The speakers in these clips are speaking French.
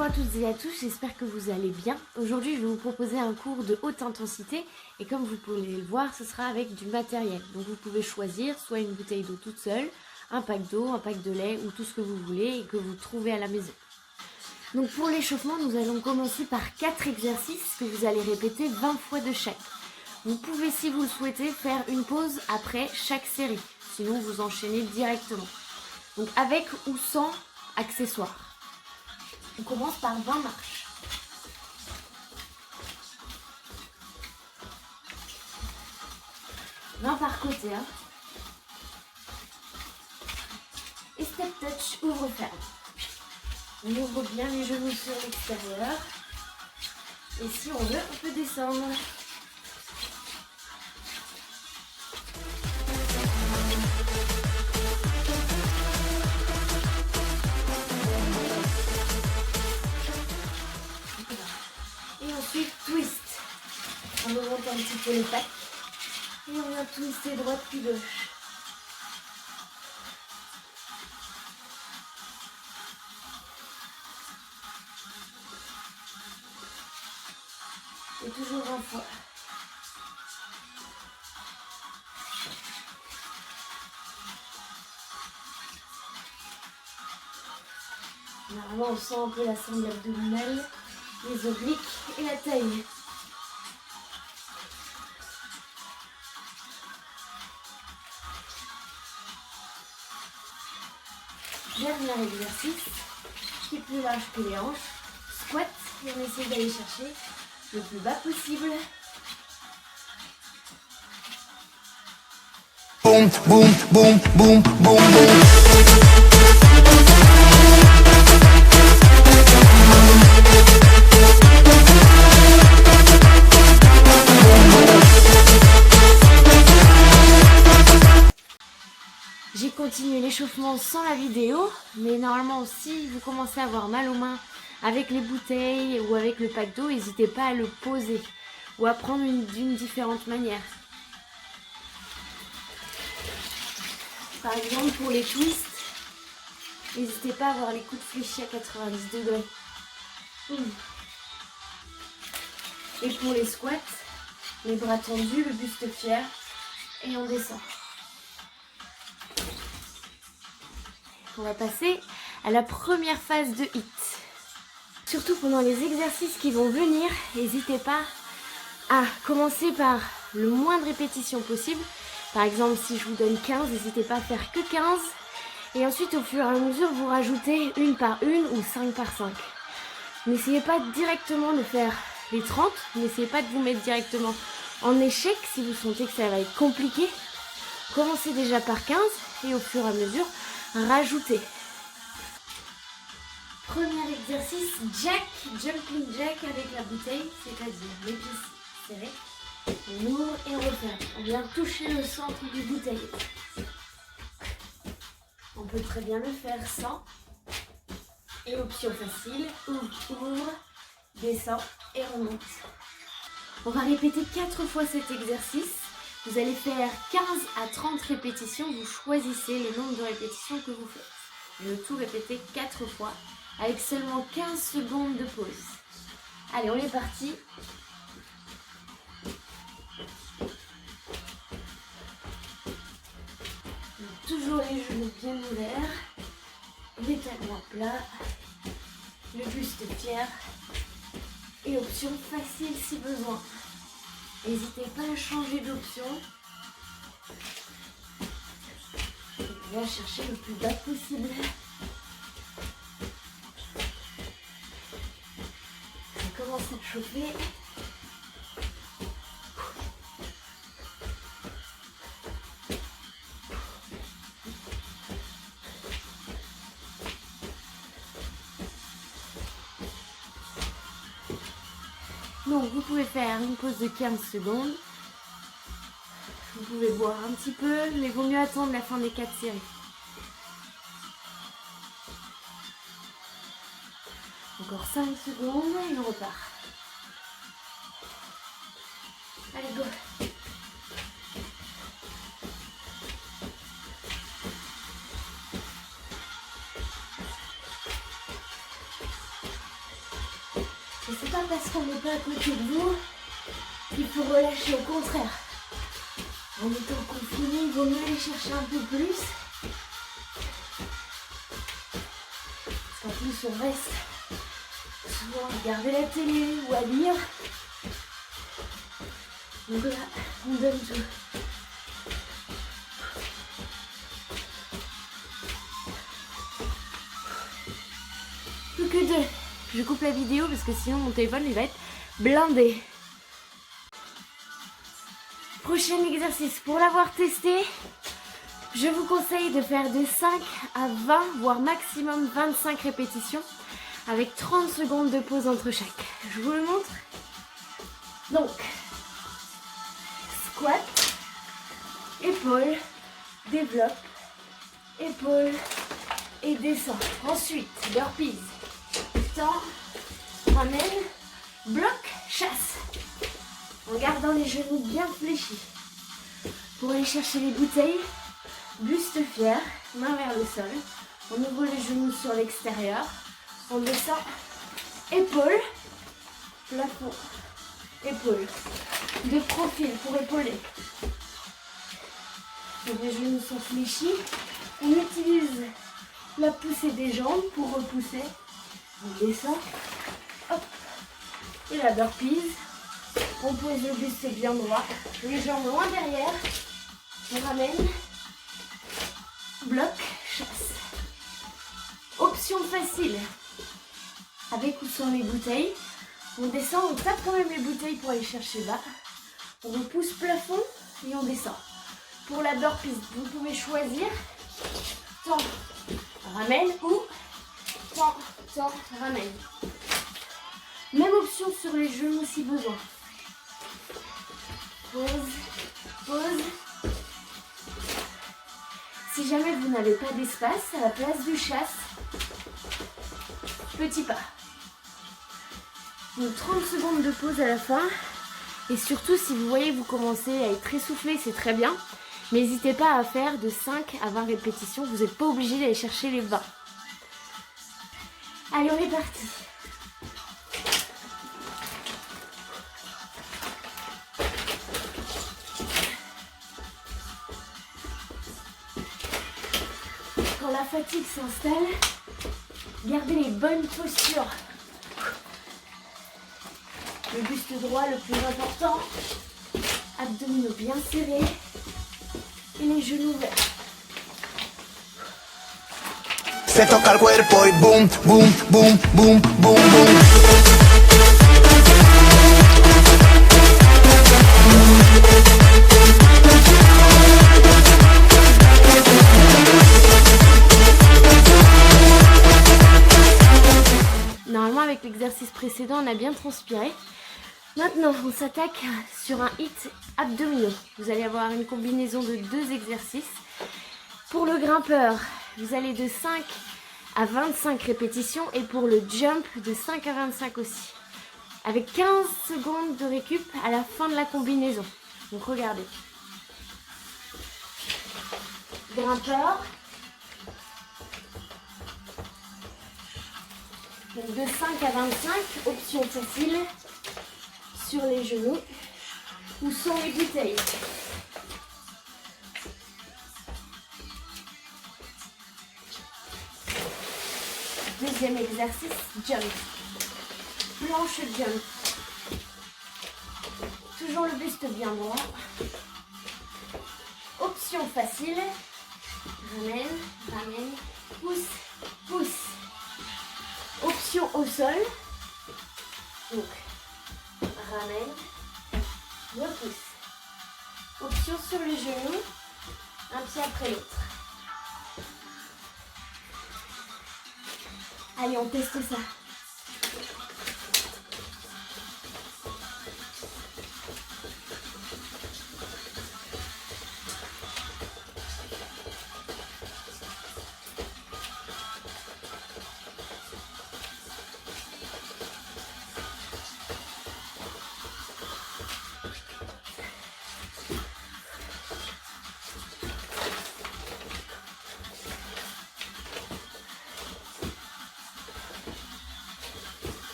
Bonjour à toutes et à tous, j'espère que vous allez bien. Aujourd'hui, je vais vous proposer un cours de haute intensité et comme vous pouvez le voir, ce sera avec du matériel. Donc vous pouvez choisir soit une bouteille d'eau toute seule, un pack d'eau, un pack de lait ou tout ce que vous voulez et que vous trouvez à la maison. Donc pour l'échauffement, nous allons commencer par 4 exercices que vous allez répéter 20 fois de chaque. Vous pouvez, si vous le souhaitez, faire une pause après chaque série. Sinon, vous enchaînez directement. Donc avec ou sans accessoires. On commence par 20 marches. Main par côté. Hein. Et step touch, ouvre-ferme. On ouvre bien les genoux sur l'extérieur. Et si on veut, on peut descendre. Et ensuite, twist. On remonte un petit peu le pack. Et on vient twister droite puis gauche. Et toujours 20 fois. Normalement, on sent un peu la sangle abdominale, les obliques et la taille. Dernier exercice, qui est plus large que les hanches. Squat, et on essaie d'aller chercher le plus bas possible. Boom, boom, boom, boom, boom, boom. J'ai continué l'échauffement sans la vidéo, mais normalement si vous commencez à avoir mal aux mains avec les bouteilles ou avec le pack d'eau, n'hésitez pas à le poser ou à prendre d'une différente manière. Par exemple pour les twists, n'hésitez pas à avoir les coudes fléchis à 90 degrés. Et pour les squats, les bras tendus, le buste fier et on descend. On va passer à la première phase de HIIT. Surtout pendant les exercices qui vont venir, n'hésitez pas à commencer par le moins de répétitions possible. Par exemple, si je vous donne 15, n'hésitez pas à faire que 15. Et ensuite, au fur et à mesure, vous rajoutez une par une ou 5 par 5. N'essayez pas directement de faire les 30. N'essayez pas de vous mettre directement en échec si vous sentez que ça va être compliqué. Commencez déjà par 15 et au fur et à mesure, rajoutez. Premier exercice, jack, jumping jack avec la bouteille, c'est-à-dire les pieds serrés. On ouvre et on referme. On vient toucher le centre du bouteille. On peut très bien le faire sans. Et option facile, ouvre, descend et remonte. On va répéter 4 fois cet exercice. Vous allez faire 15 à 30 répétitions. Vous choisissez le nombre de répétitions que vous faites. Le tout répété 4 fois avec seulement 15 secondes de pause. Allez, on est parti. Toujours les genoux bien ouverts, les talons plats, le buste fier et option facile si besoin. N'hésitez pas à changer d'option. Et bien chercher le plus bas possible. On commence à chauffer. Donc vous pouvez faire une pause de 15 secondes. Vous pouvez boire un petit peu, mais il vaut mieux attendre la fin des 4 séries. Encore 5 secondes et on repart. Allez, go! Et c'est pas parce qu'on n'est pas à côté de vous qu'il faut relâcher, au contraire. En étant confiné, il vaut mieux aller chercher un peu plus. Parce qu'en plus, on reste souvent à regarder la télé ou à lire. Donc là, on donne tout. Plus que 2. Je coupe la vidéo parce que sinon mon téléphone il va être blindé. Prochain exercice. Pour l'avoir testé, je vous conseille de faire de 5 à 20, voire maximum 25 répétitions avec 30 secondes de pause entre chaque. Je vous le montre. Donc, squat, épaule, développe, épaule et descend. Ensuite, burpees. Tend, ramène, bloc, chasse. En gardant les genoux bien fléchis. Pour aller chercher les bouteilles, buste fier, main vers le sol. On ouvre les genoux sur l'extérieur. On descend, épaule, plafond, épaule. De profil pour épauler. Donc les genoux sont fléchis. On utilise la poussée des jambes pour repousser. On descend, hop, et la burpees. On pose le buste bien droit, les jambes loin derrière. On ramène, bloc, chasse. Option facile. Avec ou sans les bouteilles. On descend, on tape quand même les bouteilles pour aller chercher bas. On repousse plafond et on descend. Pour la burpees, vous pouvez choisir. Tend, ramène ou tend, tend, ramène. Même option sur les genoux si besoin. Pause, pause. Si jamais vous n'avez pas d'espace, à la place du chasse, petit pas. Donc 30 secondes de pause à la fin. Et surtout, si vous voyez, vous commencez à être essoufflé, c'est très bien. Mais n'hésitez pas à faire de 5 à 20 répétitions. Vous n'êtes pas obligé d'aller chercher les 20. Allez, on est parti. Quand la fatigue s'installe, gardez les bonnes postures. Le buste droit le plus important, abdominaux bien serrés et les genoux ouverts. Se toca el cuerpo y boom, boom, boom, boom, boom, boom. Normalement, avec l'exercice précédent, on a bien transpiré. Maintenant, on s'attaque sur un hit abdominaux. Vous allez avoir une combinaison de 2 exercices. Pour le grimpeur, vous allez de 5 à 25 répétitions et pour le jump, de 5 à 25 aussi. Avec 15 secondes de récup à la fin de la combinaison. Donc regardez. Grimpeur. Donc de 5 à 25, option facile, sur les genoux ou sans les bouteilles. Deuxième exercice, jump. Planche jump. Toujours le buste bien droit. Option facile. Ramène, ramène, pousse, pousse. Option au sol. Donc, ramène, repousse. Option sur les genoux, un pied après l'autre. Allez, on teste ça.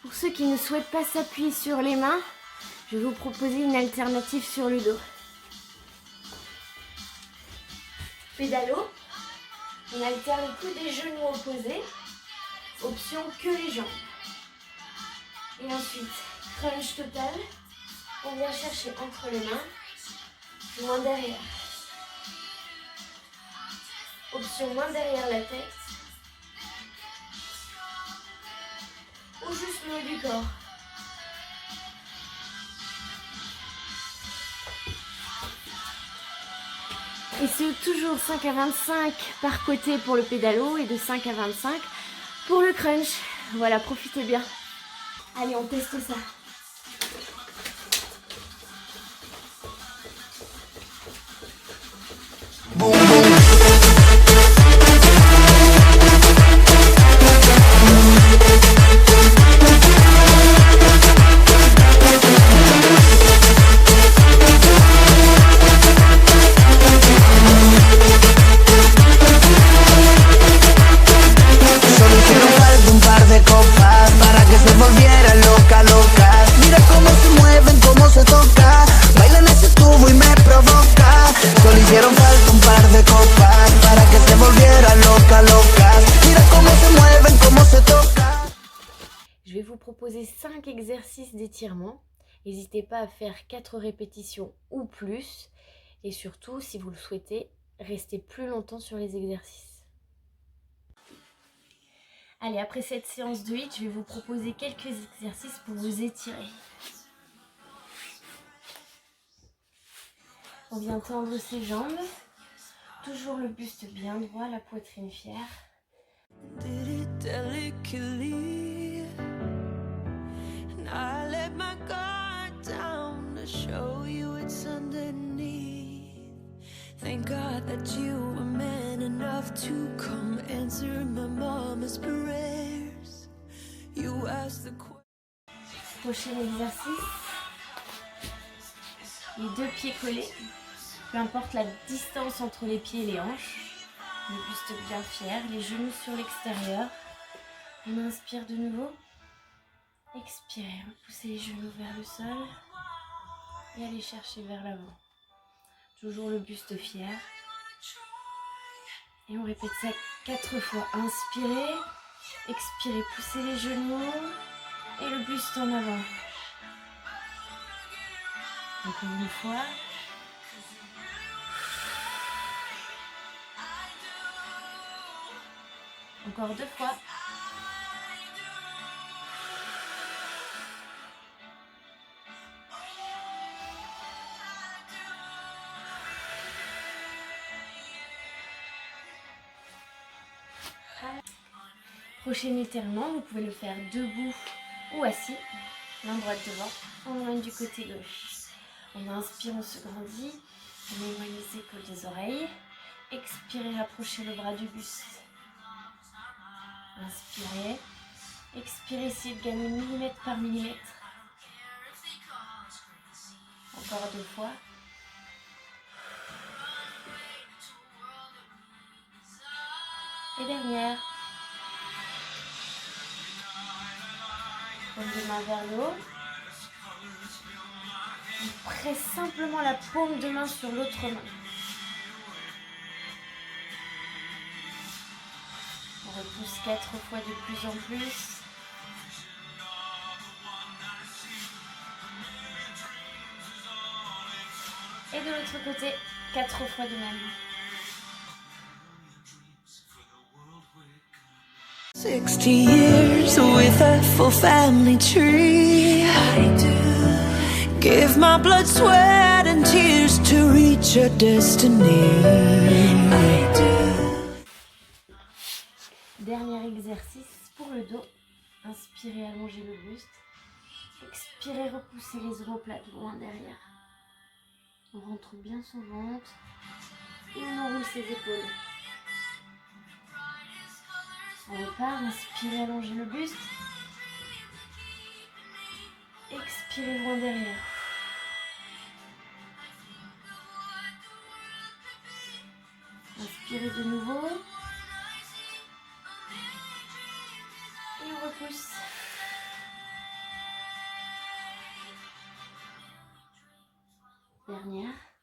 Pour ceux qui ne souhaitent pas s'appuyer sur les mains, je vais vous proposer une alternative sur le dos. Pédalo, on alterne que des genoux opposés, option que les jambes. Et ensuite, crunch total, on vient chercher entre les mains, loin derrière. Option main derrière la tête, ou juste le haut du corps. Et c'est toujours 5 à 25 par côté pour le pédalo et de 5 à 25 pour le crunch. Voilà, profitez bien. Allez, on teste ça. Boom, boom. Solo hicieron falta un par de copas para que se volviera loca, loca. Mira cómo se mueven, cómo se toca. Bailan ese tubo y me provoca. Solo hicieron falta un par de copas para que se volviera loca, loca. Mira cómo se mueven, cómo se toca. Je vais vous proposer 5 exercices d'étirement. N'hésitez pas à faire 4 répétitions ou plus. Et surtout, si vous le souhaitez, restez plus longtemps sur les exercices. Allez, après cette séance de HIIT, je vais vous proposer quelques exercices pour vous étirer. On vient tendre ses jambes. Toujours le buste bien droit, la poitrine fière. Did it delicately, and I let my guard down to show you it's underneath. Thank God that you were man enough to come answer my mama's prayers. You asked the question. Prochain exercice. Les deux pieds collés. Peu importe la distance entre les pieds et les hanches. Le buste bien fier, les genoux sur l'extérieur. On inspire de nouveau. Expirez, repoussez les genoux vers le sol. Et allez chercher vers l'avant. Toujours le buste fier. Et on répète ça 4 fois. Inspirez, expirez, poussez les genoux. Et le buste en avant. Encore une fois. Encore 2 fois. Prochain étirement, vous pouvez le faire debout ou assis, main droite devant, on éloigne du côté gauche. On inspire, on se grandit, on éloigne les épaules des oreilles. Expirez, rapprochez le bras du buste. Inspirez, expirez, essayez de gagner millimètre par millimètre. Encore 2 fois. Et dernière. Paume de main vers le haut. On presse simplement la paume de main sur l'autre main. On repousse 4 fois de plus en plus. Et de l'autre côté, 4 fois de même. 60 years with a full family tree. I do give my blood, sweat and tears to reach your destiny. I do. Dernier exercice pour le dos. Inspirez, allongez le buste. Expirez, repoussez les omoplates loin derrière. On rentre bien son ventre et on enroule ses épaules. On repart, inspirez, allongez le buste. Expirez loin derrière. Inspirez de nouveau. Et on repousse. Dernière.